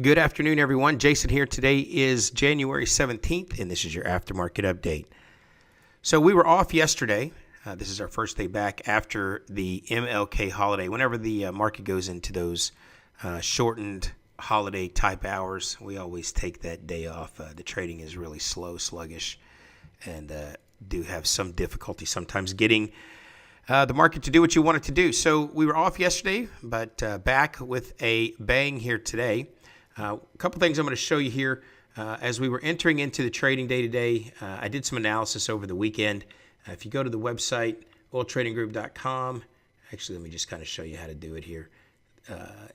Good afternoon, everyone. Jason here. Today is January 17th, and this is your aftermarket update. So we were off yesterday. This is our first day back after the MLK holiday. Whenever the market goes into those shortened holiday type hours, we always take that day off. The trading is really slow, sluggish, and do have some difficulty sometimes getting the market to do what you want it to do. So we were off yesterday, but back with a bang here today. A couple things I'm going to show you here. As we were entering into the trading day today, I did some analysis over the weekend. If you go to the website, oiltradinggroup.com, actually, let me just kind of show you how to do it here.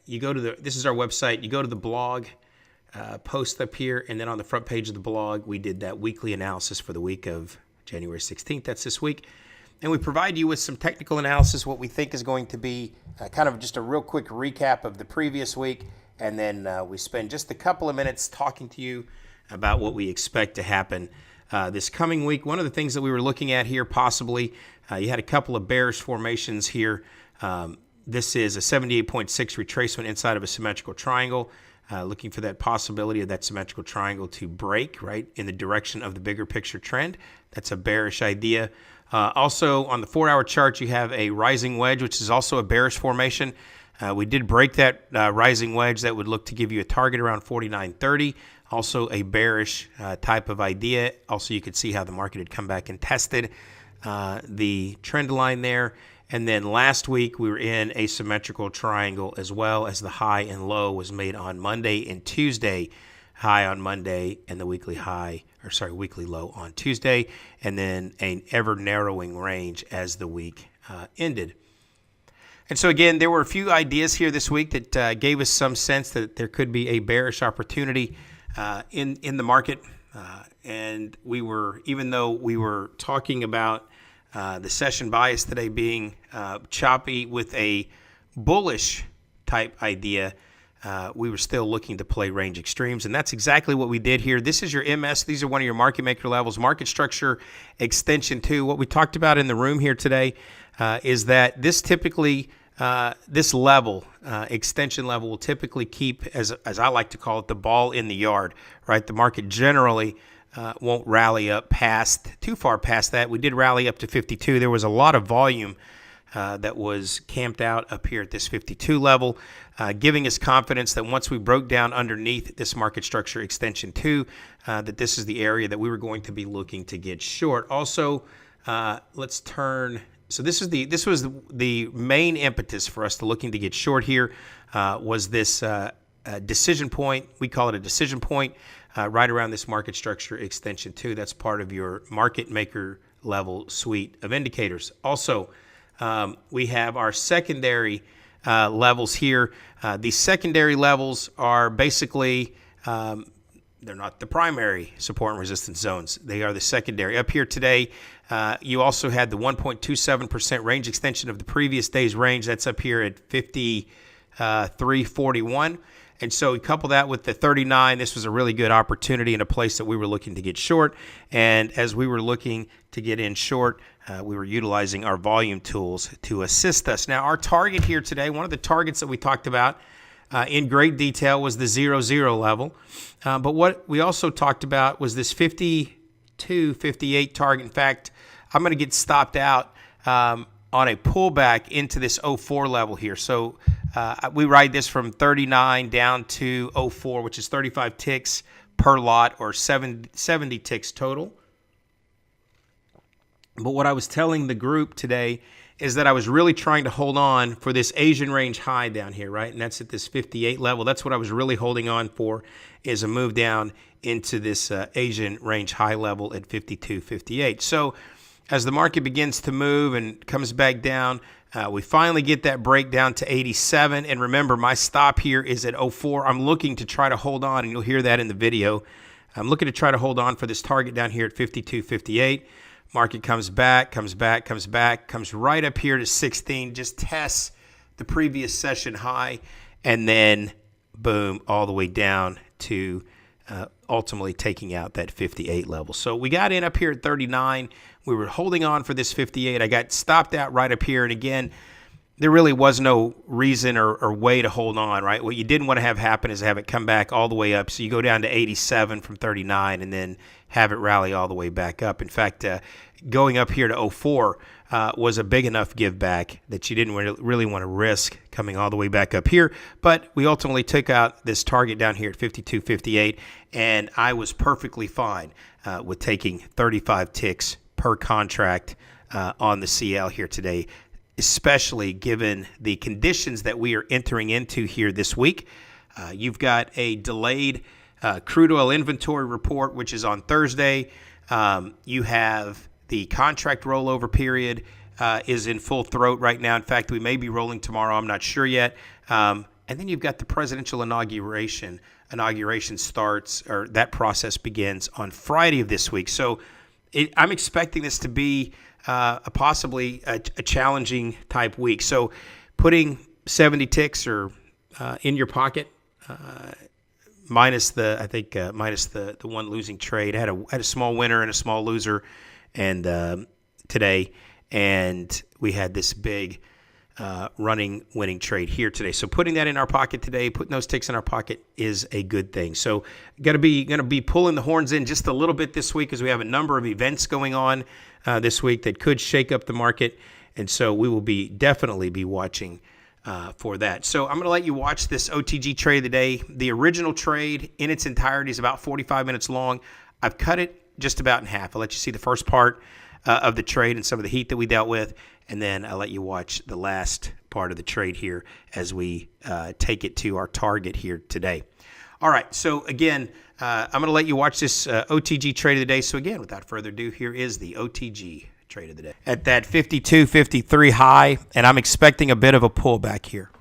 You go to this is our website. You go to the blog, post up here, and then on the front page of the blog, we did that weekly analysis for the week of January 16th. That's this week. And we provide you with some technical analysis, what we think is going to be kind of just a real quick recap of the previous week. And then we spend just a couple of minutes talking to you about what we expect to happen this coming week. One of the things that we were looking at here, possibly, you had a couple of bearish formations here. This is a 78.6 retracement inside of a symmetrical triangle, looking for that possibility of that symmetrical triangle to break, right, in the direction of the bigger picture trend. That's a bearish idea. Also, on the 4-hour chart, you have a rising wedge, which is also a bearish formation. We did break that rising wedge. That would look to give you a target around 49.30. Also a bearish type of idea. Also, you could see how the market had come back and tested the trend line there. And then last week, we were in a symmetrical triangle as well, as the high and low was made on Monday and Tuesday. High on Monday and the weekly low on Tuesday. And then an ever narrowing range as the week ended. And so, again, there were a few ideas here this week that gave us some sense that there could be a bearish opportunity in the market. And we were, even though we were talking about the session bias today being choppy with a bullish type idea, we were still looking to play range extremes. And that's exactly what we did here. This is your MS. These are one of your market maker levels. Market structure extension 2. What we talked about in the room here today is that this typically, this level, extension level, will typically keep, as I like to call it, the ball in the yard, right? The market generally won't rally up too far past that. We did rally up to 52. There was a lot of volume that was camped out up here at this 52 level, giving us confidence that once we broke down underneath this market structure extension 2, that this is the area that we were going to be looking to get short. Also, let's turn. So this was the main impetus for us to looking to get short here, was this decision point. We call it a decision point right around this market structure extension 2. That's part of your market maker level suite of indicators. Also, we have our secondary levels here. These secondary levels are basically they're not the primary support and resistance zones. They are the secondary. Up here today, you also had the 1.27% range extension of the previous day's range. That's up here at 53.41. And so we couple that with the 39. This was a really good opportunity in a place that we were looking to get short. And as we were looking to get in short, we were utilizing our volume tools to assist us. Now, our target here today, one of the targets that we talked about in great detail was the 0-0 level. But what we also talked about was this 52-58 target. In fact, I'm going to get stopped out on a pullback into this 04 level here. So we ride this from 39 down to 04, which is 35 ticks per lot, or 70 ticks total. But what I was telling the group today is that I was really trying to hold on for this Asian range high down here, right? And that's at this 58 level. That's what I was really holding on for, is a move down into this Asian range high level at 52.58. So as the market begins to move and comes back down, we finally get that break down to 87. And remember, my stop here is at 04. I'm looking to try to hold on, and you'll hear that in the video. I'm looking to try to hold on for this target down here at 52.58. Market comes back, comes right up here to 16, just tests the previous session high, and then boom, all the way down to ultimately taking out that 58 level. So we got in up here at 39. We were holding on for this 58. I got stopped out right up here. And again, there really was no reason or way to hold on, right? What you didn't want to have happen is have it come back all the way up. So you go down to 87 from 39 and then have it rally all the way back up. In fact, going up here to 04 was a big enough give back that you didn't really want to risk coming all the way back up here. But we ultimately took out this target down here at 52.58, and I was perfectly fine with taking 35 ticks per contract on the CL here today, especially given the conditions that we are entering into here this week. You've got a delayed crude oil inventory report, which is on Thursday. You have the contract rollover period is in full throat right now. In fact, we may be rolling tomorrow. I'm not sure yet. And then you've got the presidential inauguration. Inauguration starts, or that process begins on Friday of this week. So I'm expecting this to be possibly a challenging type week. So putting 70 ticks or in your pocket, minus the one losing trade. I had a small winner and a small loser, and today, and we had this big winning trade here today. So putting that in our pocket today, putting those ticks in our pocket is a good thing. So gonna be pulling the horns in just a little bit this week, because we have a number of events going on this week that could shake up the market, and so we will definitely be watching for that. So I'm going to let you watch this OTG trade of the day. The original trade in its entirety is about 45 minutes long. I've cut it just about in half. I'll let you see the first part of the trade and some of the heat that we dealt with, and then I'll let you watch the last part of the trade here as we take it to our target here today. All right, so again, I'm going to let you watch this OTG trade of the day. So again, without further ado, here is the OTG trade of the day at that 52.53 high, and I'm expecting a bit of a pullback here.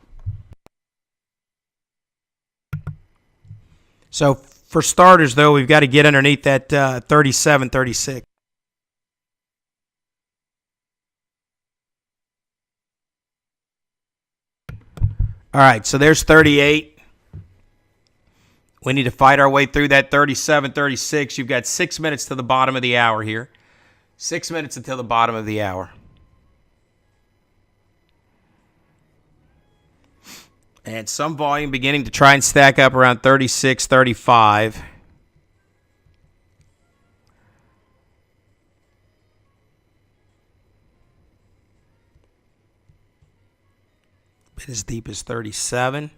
So for starters, though, we've got to get underneath that 37.36. All right, so there's 38. We need to fight our way through that 37.36. You've got 6 minutes to the bottom of the hour here. 6 minutes until the bottom of the hour. And some volume beginning to try and stack up around 36.35. Bit as deep as 37.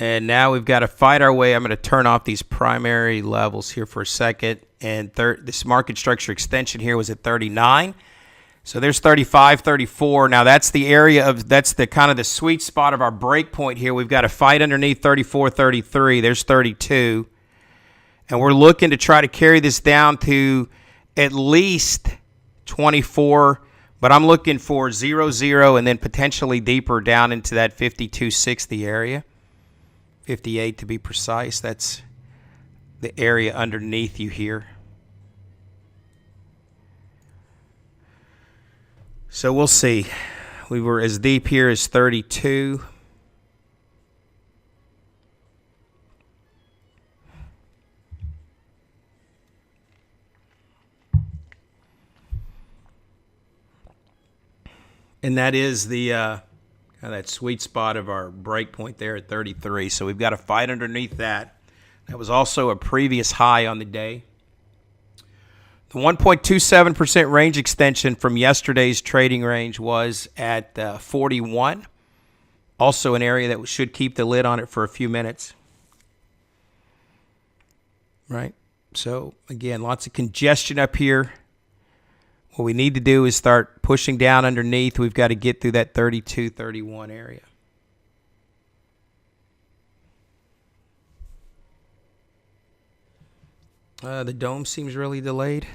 And now we've got to fight our way. I'm going to turn off these primary levels here for a second. And this market structure extension here was at 39. So there's 35, 34. Now that's the area that's the kind of the sweet spot of our break point here. We've got to fight underneath 34, 33. There's 32. And we're looking to try to carry this down to at least 24. But I'm looking for 0, 0, and then potentially deeper down into that 52.60 area. 58 to be precise. That's the area underneath you here. So we'll see. We were as deep here as 32. And that is the that sweet spot of our break point there at 33. So we've got to fight underneath that. That was also a previous high on the day. The 1.27% range extension from yesterday's trading range was at 41. Also an area that should keep the lid on it for a few minutes. Right? So, again, lots of congestion up here. What we need to do is start pushing down underneath. We've got to get through that 32, 31 area. The dome seems really delayed.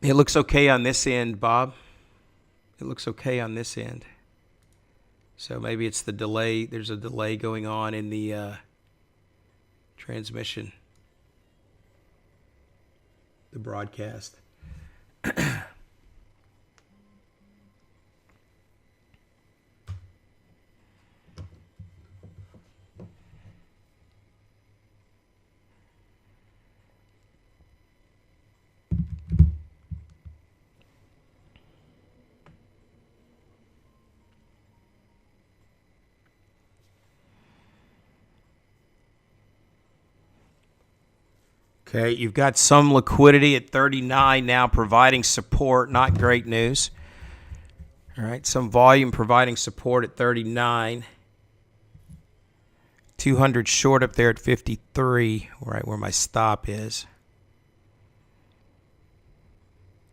It looks okay on this end, Bob. It looks okay on this end. So maybe it's the delay. There's a delay going on in the transmission, the broadcast. Okay, you've got some liquidity at 39 now providing support. Not great news. All right, some volume providing support at 39. 200 short up there at 53, right where my stop is.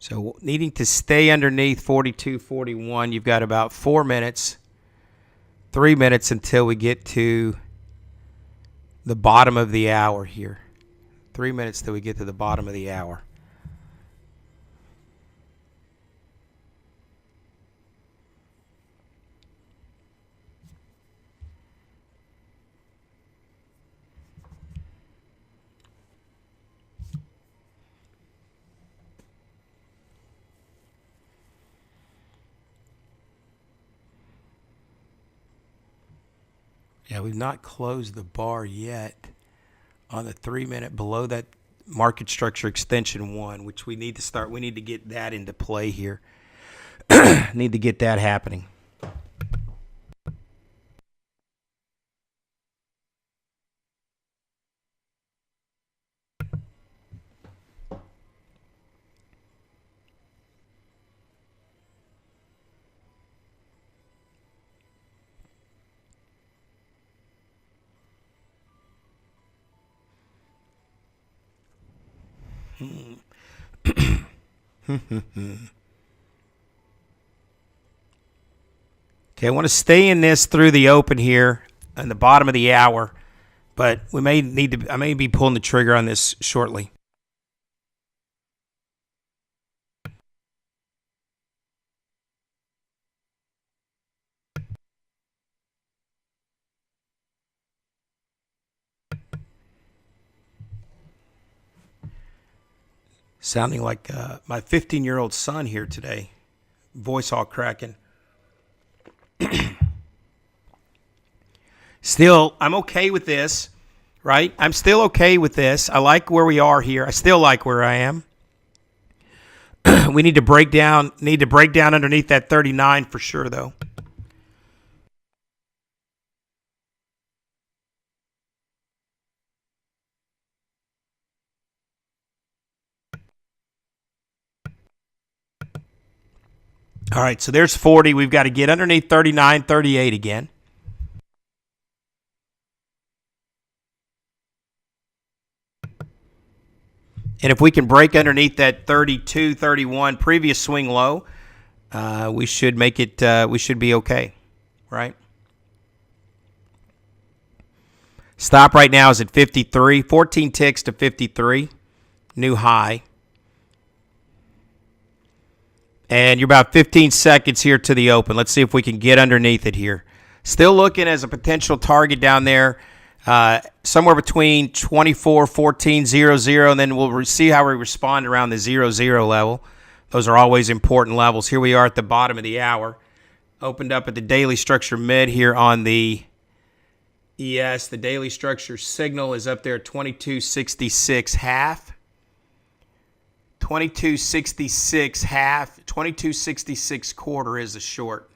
So needing to stay underneath 42.41. You've got about 4 minutes, 3 minutes until we get to the bottom of the hour here. 3 minutes till we get to the bottom of the hour. Yeah, we've not closed the bar yet on the 3 minute below that market structure extension 1, which we need to start. We need to get that into play here. Need to get that happening. Okay, I want to stay in this through the open here in the bottom of the hour, but we may need to. I may be pulling the trigger on this shortly. Sounding like my 15-year-old son here today. Voice all cracking. Still, I'm okay with this, right? I'm still okay with this. I like where we are here. I still like where I am. We need to break down underneath that 39 for sure, though. All right, so there's 40. We've got to get underneath 39, 38 again. And if we can break underneath that 32, 31 previous swing low, we should make it. We should be okay, right? Stop right now is at 53. 14 ticks to 53. New high. And you're about 15 seconds here to the open. Let's see if we can get underneath it here. Still looking as a potential target down there, somewhere between 24.14.00, and then we'll see how we respond around the 00 level. Those are always important levels. Here we are at the bottom of the hour. Opened up at the daily structure mid here on the ES. The daily structure signal is up there at 22.66 half. 22.66 half. 22.66 quarter is the short.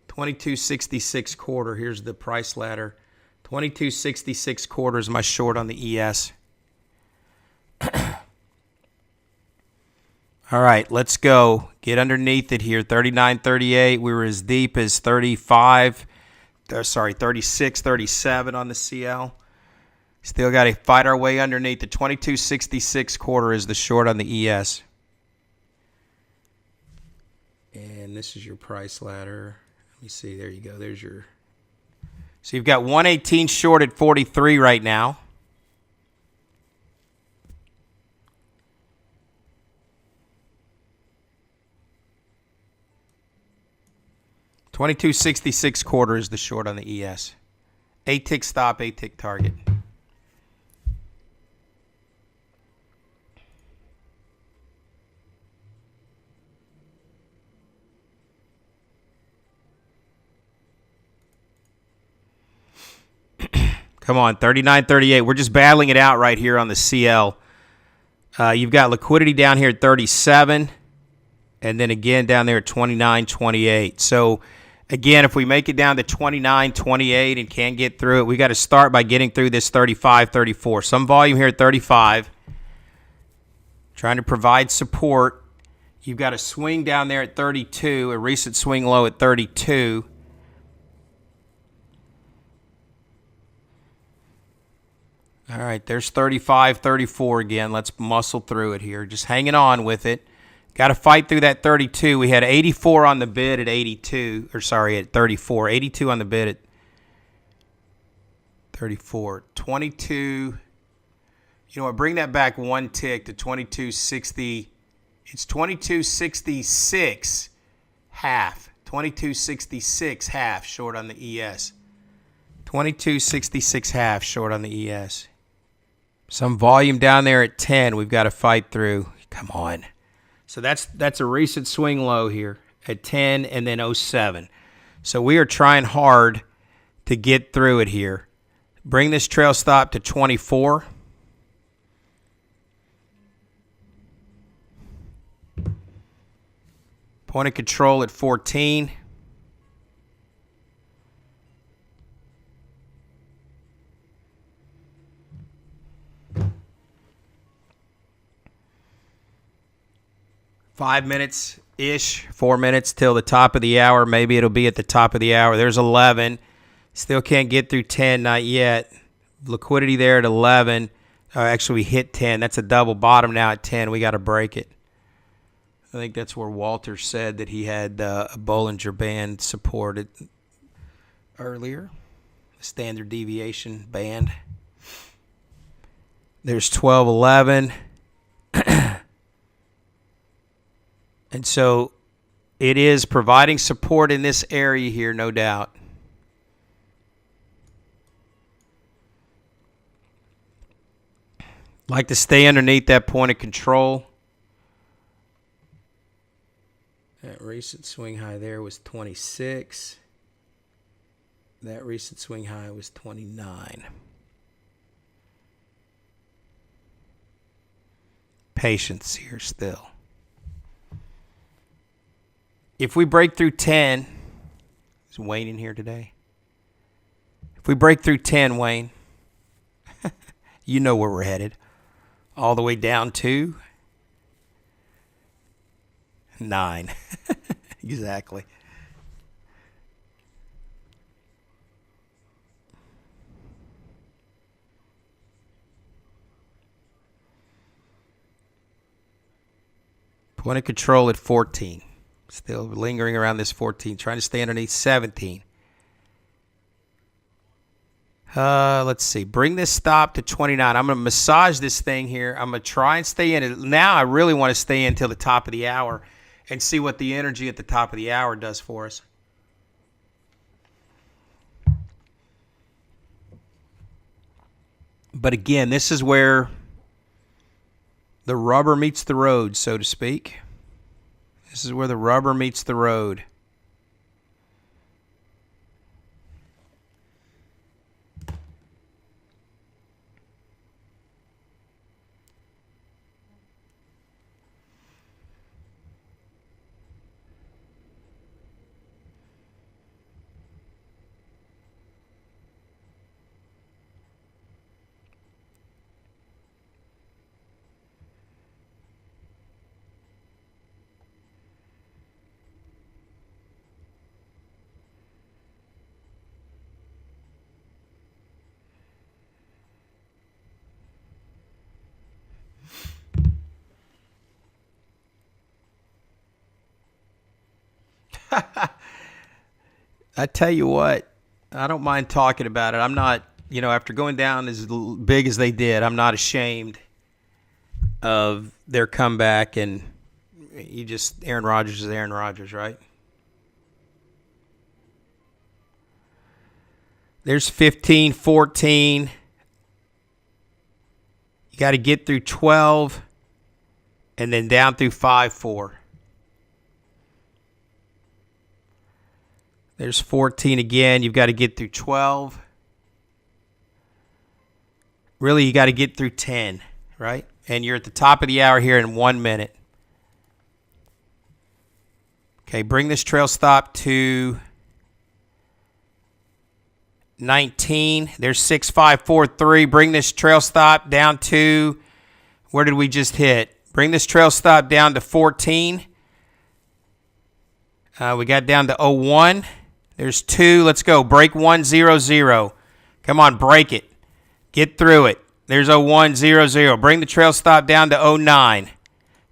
22.66 quarter. Here's the price ladder. 22.66 quarter is my short on the ES. All right, let's go. Get underneath it here. 39.38. We were as deep as 36, 37 on the CL. Still got to fight our way underneath. The 22.66 quarter is the short on the ES. And this is your price ladder. Let me see. There you go. There's your. So you've got 118 short at 43 right now. $22.66 quarter is the short on the ES. 8-tick stop, 8-tick target. Come on, 39.38. We're just battling it out right here on the CL. You've got liquidity down here at 37, and then again down there at 29.28. So Again, if we make it down to 29, 28 and can't get through it, we got to start by getting through this 35, 34. Some volume here at 35. Trying to provide support. You've got a swing down there at 32, a recent swing low at 32. All right, there's 35, 34 again. Let's muscle through it here. Just hanging on with it. Got to fight through that 32. We had 84 on the bid at 82, or sorry, at 34. 82 on the bid at 34. 22. You know what? Bring that back one tick to 22.60. It's 22.66 half. 22.66 half short on the ES. 22.66 half short on the ES. Some volume down there at 10 we've got to fight through. Come on. So that's a recent swing low here at 10 and then 07. So we are trying hard to get through it here. Bring this trail stop to 24. Point of control at 14. Five minutes-ish, 4 minutes till the top of the hour. Maybe it'll be at the top of the hour. There's 11. Still can't get through 10, not yet. Liquidity there at 11. Actually, we hit 10. That's a double bottom now at 10. We got to break it. I think that's where Walter said that he had a Bollinger Band supported earlier. Standard deviation band. There's 12, 11. And so it is providing support in this area here, no doubt. Like to stay underneath that point of control. That recent swing high there was 26. That recent swing high was 29. Patience here still. If we break through 10, is Wayne in here today? If we break through 10, Wayne, you know where we're headed. All the way down to 9. Exactly. Point of control at 14. Still lingering around this 14. Trying to stay underneath 17. Let's see. Bring this stop to 29. I'm going to massage this thing here. I'm going to try and stay in it. Now I really want to stay in until the top of the hour and see what the energy at the top of the hour does for us. But again, this is where the rubber meets the road, so to speak. This is where the rubber meets the road. I tell you what, I don't mind talking about it. I'm not, after going down as big as they did, I'm not ashamed of their comeback. And Aaron Rodgers is Aaron Rodgers, right? There's 15, 14. You got to get through 12 and then down through 5, 4. There's 14 again. You've got to get through 12. Really, you got to get through 10, right? And you're at the top of the hour here in 1 minute. Okay, bring this trail stop to 19. There's 6543. Bring this trail stop down to, where did we just hit? Bring this trail stop down to 14. We got down to 01. There's 2. Let's go. Break 100. Come on, break it. Get through it. There's 0100. Bring the trail stop down to 09.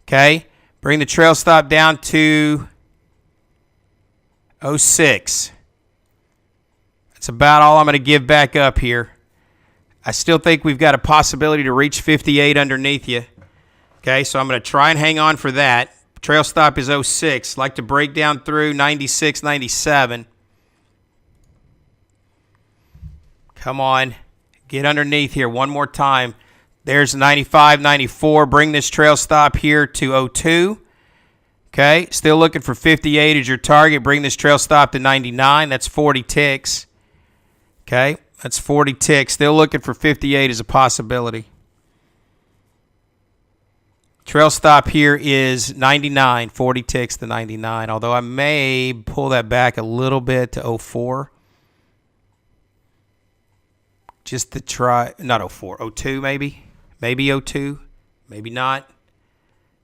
Okay? Bring the trail stop down to 06. That's about all I'm going to give back up here. I still think we've got a possibility to reach 58 underneath you. Okay, so I'm going to try and hang on for that. Trail stop is 06. Like to break down through 96, 97. Come on. Get underneath here one more time. There's 95, 94. Bring this trail stop here to 02. Okay, still looking for 58 as your target. Bring this trail stop to 99. That's 40 ticks. Okay, that's 40 ticks. Still looking for 58 as a possibility. Trail stop here is 99, 40 ticks to 99, although I may pull that back a little bit to 04. Just to try, not 04, 02 maybe. Maybe 02, maybe not.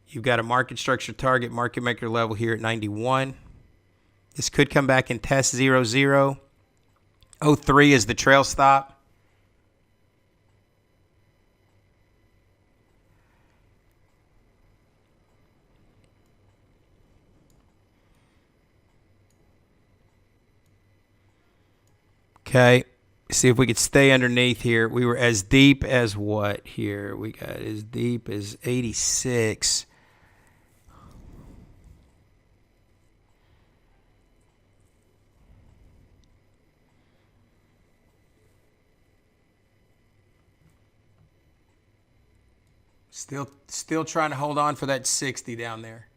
You've got a market structure target, market maker level here at 91. This could come back and test 00. 03 is the trail stop. Okay, see if we could stay underneath here. We were as deep as what here? We got as deep as 86. Still trying to hold on for that 60 down there,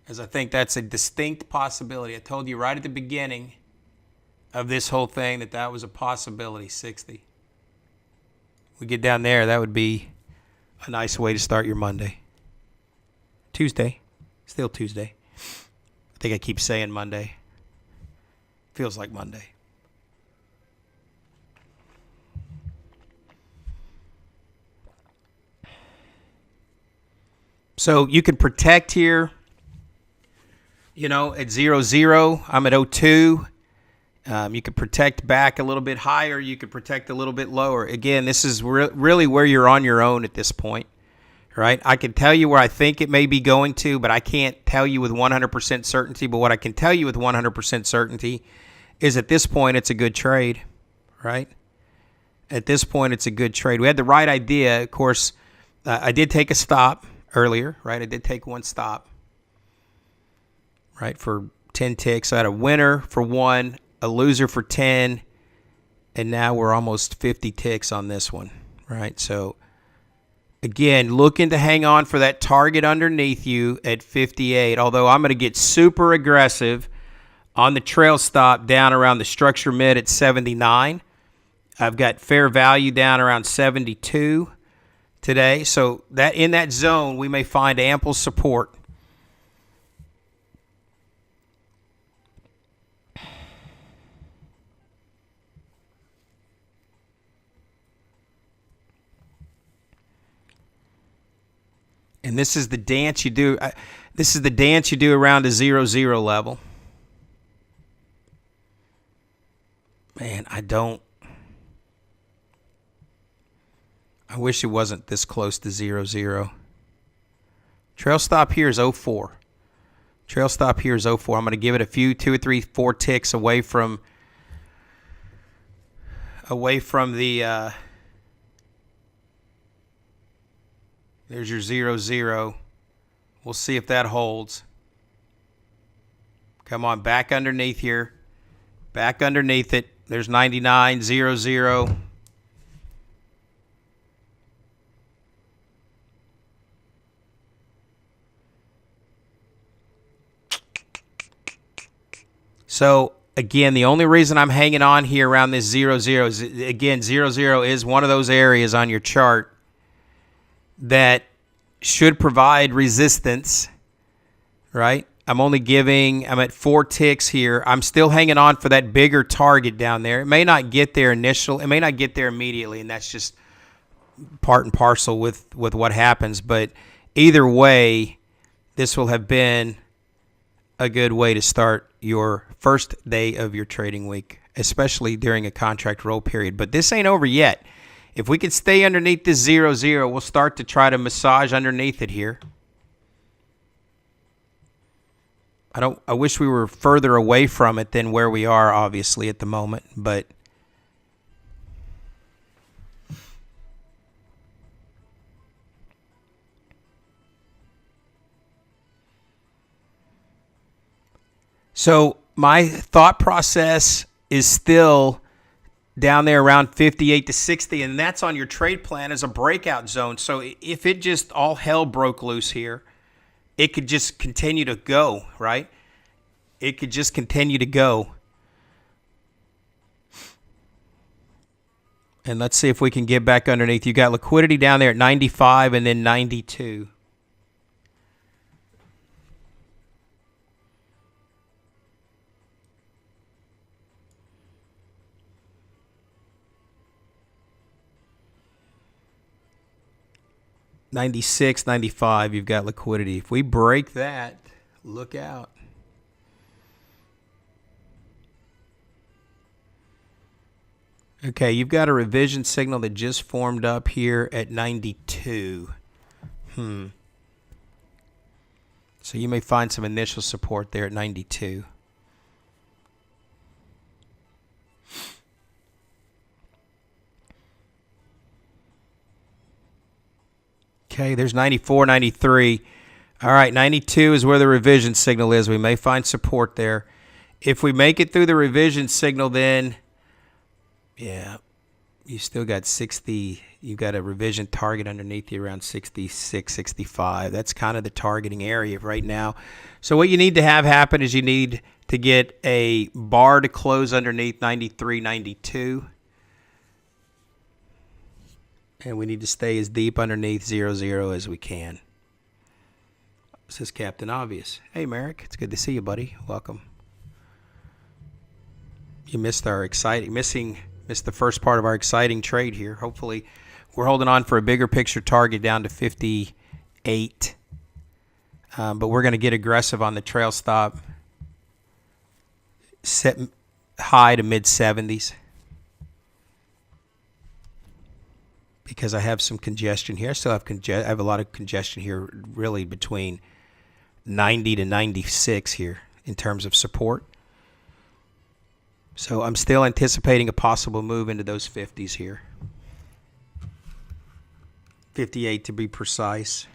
as I think that's a distinct possibility. I told you right at the beginning of this whole thing that was a possibility, 60. We get down there, that would be a nice way to start your Monday. Tuesday. Still Tuesday. I think I keep saying Monday. Feels like Monday. So you can protect here, at 00. I'm at 02. You could protect back a little bit higher. You could protect a little bit lower. Again, this is really where you're on your own at this point, right? I can tell you where I think it may be going to, but I can't tell you with 100% certainty. But what I can tell you with 100% certainty is at this point, it's a good trade, right? At this point, it's a good trade. We had the right idea. Of course, I did take a stop earlier, right? I did take one stop, right, for 10 ticks. I had a winner for 1, a loser for 10, and now we're almost 50 ticks on this one, right? So, again, looking to hang on for that target underneath you at 58, although I'm going to get super aggressive on the trail stop down around the structure mid at 79. I've got fair value down around 72 today. So that in that zone, we may find ample support. And this is the dance you do. This is the dance you do around a 00 level. Man, I wish it wasn't this close to 00. Trail stop here is 04. Trail stop here is 04. I'm going to give it a few, 2 or 3, 4 ticks away from the there's your 00. We'll see if that holds. Come on, back underneath here. Back underneath it. There's 99, 00. So, again, the only reason I'm hanging on here around this 00 is, again, 00 is one of those areas on your chart that should provide resistance, right? I'm at 4 ticks here. I'm still hanging on for that bigger target down there. It may not get there it may not get there immediately, and that's just part and parcel with what happens. But either way, this will have been a good way to start your first day of your trading week, especially during a contract roll period. But this ain't over yet. If we can stay underneath this 0-0, we'll start to try to massage underneath it here. I wish we were further away from it than where we are, obviously, at the moment, but so my thought process is still down there around 58 to 60, and that's on your trade plan as a breakout zone. So if it just all hell broke loose here, it could just continue to go, right? It could just continue to go. And let's see if we can get back underneath. You got liquidity down there at 95 and then 92. $96, $95, you've got liquidity. If we break that, look out. Okay, you've got a revision signal that just formed up here at 92. So you may find some initial support there at 92. Okay, there's 94, 93. All right, 92 is where the revision signal is. We may find support there. If we make it through the revision signal, then, yeah, you still got 60. You've got a revision target underneath you around 66, 65. That's kind of the targeting area right now. So what you need to have happen is you need to get a bar to close underneath 93, 92. And we need to stay as deep underneath 0-0 as we can. This is Captain Obvious. Hey, Merrick. It's good to see you, buddy. Welcome. You missed our missed the first part of our exciting trade here. Hopefully, we're holding on for a bigger picture target down to 58. But we're going to get aggressive on the trail stop. Set high to mid-70s. Because I have some congestion here. I still have I have a lot of congestion here, really between 90 to 96 here in terms of support. So I'm still anticipating a possible move into those 50s here. 58 to be precise.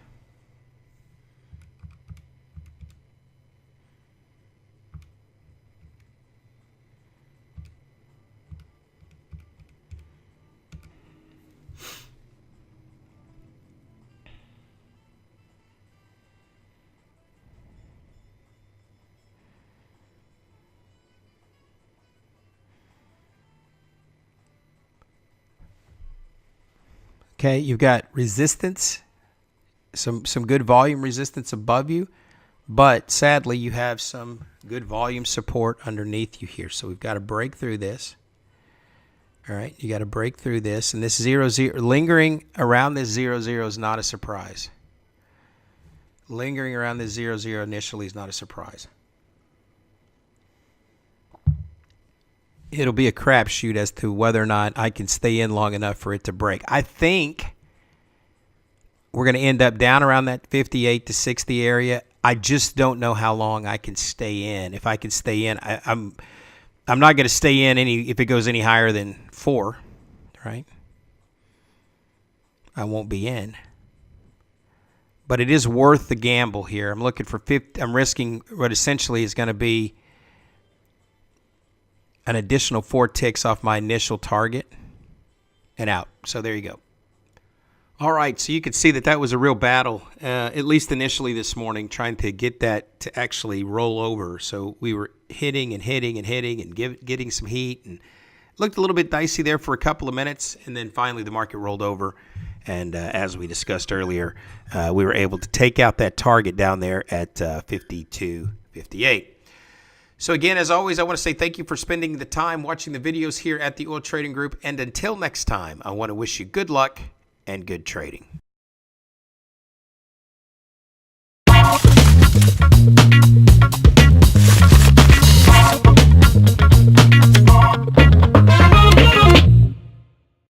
Okay, you've got resistance, some good volume resistance above you, but sadly you have some good volume support underneath you here. So we've got to break through this. All right, you got to break through this, and this 0-0 lingering around this 0-0 is not a surprise. Lingering around this 0-0 initially is not a surprise. It'll be a crapshoot as to whether or not I can stay in long enough for it to break. I think we're going to end up down around that 58 to 60 area. I just don't know how long I can stay in. If I can stay in, I'm not going to stay in if it goes any higher than 4, right? I won't be in. But it is worth the gamble here. I'm looking for 50. I'm risking what essentially is going to be an additional 4 ticks off my initial target and out. So there you go. All right, so you can see that was a real battle, at least initially this morning, trying to get that to actually roll over. So we were hitting and getting some heat, and looked a little bit dicey there for a couple of minutes, and then finally the market rolled over, And as we discussed earlier, we were able to take out that target down there at 52.58. So again, as always, I want to say thank you for spending the time watching the videos here at the Oil Trading Group. And until next time, I want to wish you good luck and good trading.